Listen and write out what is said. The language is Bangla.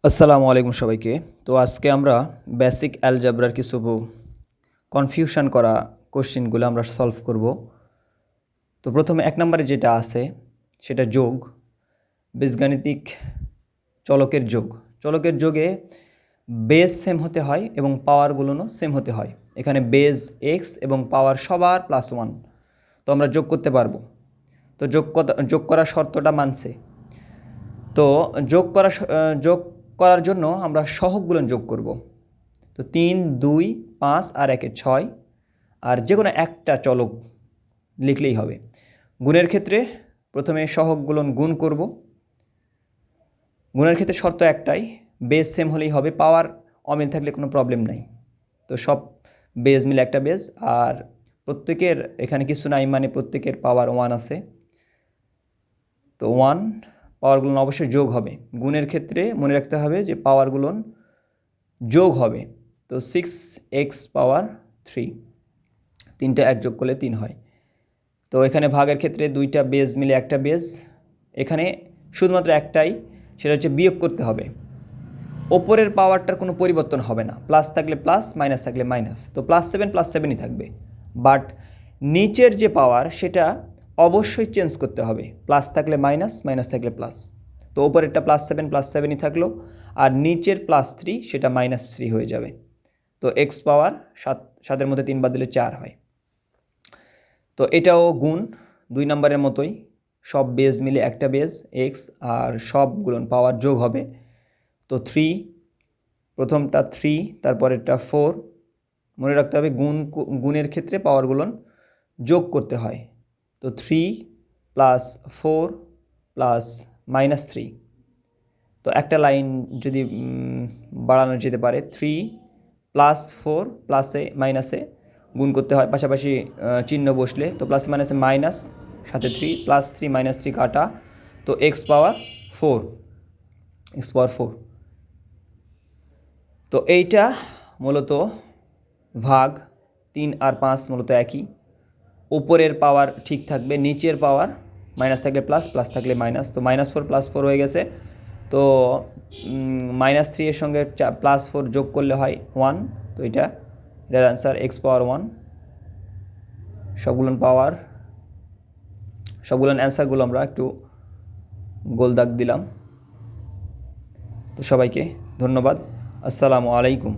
আসসালামু আলাইকুম সবাইকে। তো আজকে আমরা বেসিক অ্যালজেব্রার কিছু কনফিউশন করা কোশ্চেনগুলো আমরা সলভ করব। তো প্রথমে এক নম্বরে যেটা আছে সেটা যোগ, বীজগাণিতিক চলকের যোগ। চলকের যোগে বেজ সেম হতে হয় এবং পাওয়ারগুলোও সেম হতে হয়। এখানে বেজ এক্স এবং পাওয়ার সবার +1, তো আমরা যোগ করতে পারবো। তো যোগ করার শর্তটা মানছে। তো যোগ করার জন্য আমরা সহগগুলো যোগ করব। তো 3, 2, 5 আর 1 6, আর যে কোনো একটা চলক লিখলেই হবে। গুণের ক্ষেত্রে প্রথমে সহগগুলো গুণ করব। গুণের ক্ষেত্রে শর্ত একটাই, বেজ সেম হলেই হবে, পাওয়ার অমিল থাকলে কোনো প্রবলেম নাই। তো সব বেজ মিলে একটা বেজ, আর প্রত্যেকের এখানে কিছু নাই, মানে প্রত্যেকের পাওয়ার 1 আছে। তো 1 পাওয়ারগুলো অবশ্যই যোগ হবে। গুণের ক্ষেত্রে মনে রাখতে হবে যে পাওয়ারগুলো যোগ হবে। তো 6x পাওয়ার 3, 3টা 1 যোগ করলে 3 হয়। তো এখানে ভাগের ক্ষেত্রে দুইটা বেজ মিলে একটা বেজ। এখানে শুধুমাত্র একটাই, সেটা হচ্ছে বিয়োগ করতে হবে। ওপরের পাওয়ারটার কোনো পরিবর্তন হবে না, প্লাস থাকলে প্লাস, মাইনাস থাকলে মাইনাস। তো +7 থাকবে, বাট নিচের যে পাওয়ার সেটা অবশ্যই চেঞ্জ করতে হবে, প্লাস থাকলে মাইনাস, মাইনাস থাকলে প্লাস। তো ওপরেরটা +7 থাকলো, আর নিচের +3 সেটা -3 হয়ে যাবে। তো এক্স পাওয়ার 7, মধ্যে 3 বাদ দিলে 4 হয়। তো এটাও গুণ 2 নম্বরের মতোই, সব বেজ মিলে একটা বেজ এক্স, আর সবগুলো পাওয়ার যোগ হবে। তো 3, প্রথমটা 3, তারপরেরটা 4। মনে রাখতে হবে গুণের ক্ষেত্রে পাওয়ারগুলো যোগ করতে হয়। তো 3 + 4 + -3। তো একটা লাইন যদি বাড়ানো যেতে পারে, 3 + 4 প্লাসে মাইনাসে গুণ করতে হয়, পাশাপাশি চিহ্ন বসলে। তো প্লাসে মাইনাসে মাইনাস, সাথে 3 +3 -3 কাটা। তো এক্স পাওয়ার 4। তো এইটা মূলত ভাগ 3 আর 5 মূলত একই। উপরের পাওয়ার ঠিক থাকবে, নিচের পাওয়ার মাইনাস থাকলে প্লাস, প্লাস থাকলে মাইনাস। তো -4 + 4 হয়ে গেছে। তো -3 এর সঙ্গে +4 যোগ করলে হয় 1। তো এটার অ্যান্সার x পাওয়ার 1। সবগুলোর অ্যান্সারগুলো আমরা একটু গোল দাগ দিলাম। তো সবাইকে ধন্যবাদ। আসসালামু আলাইকুম।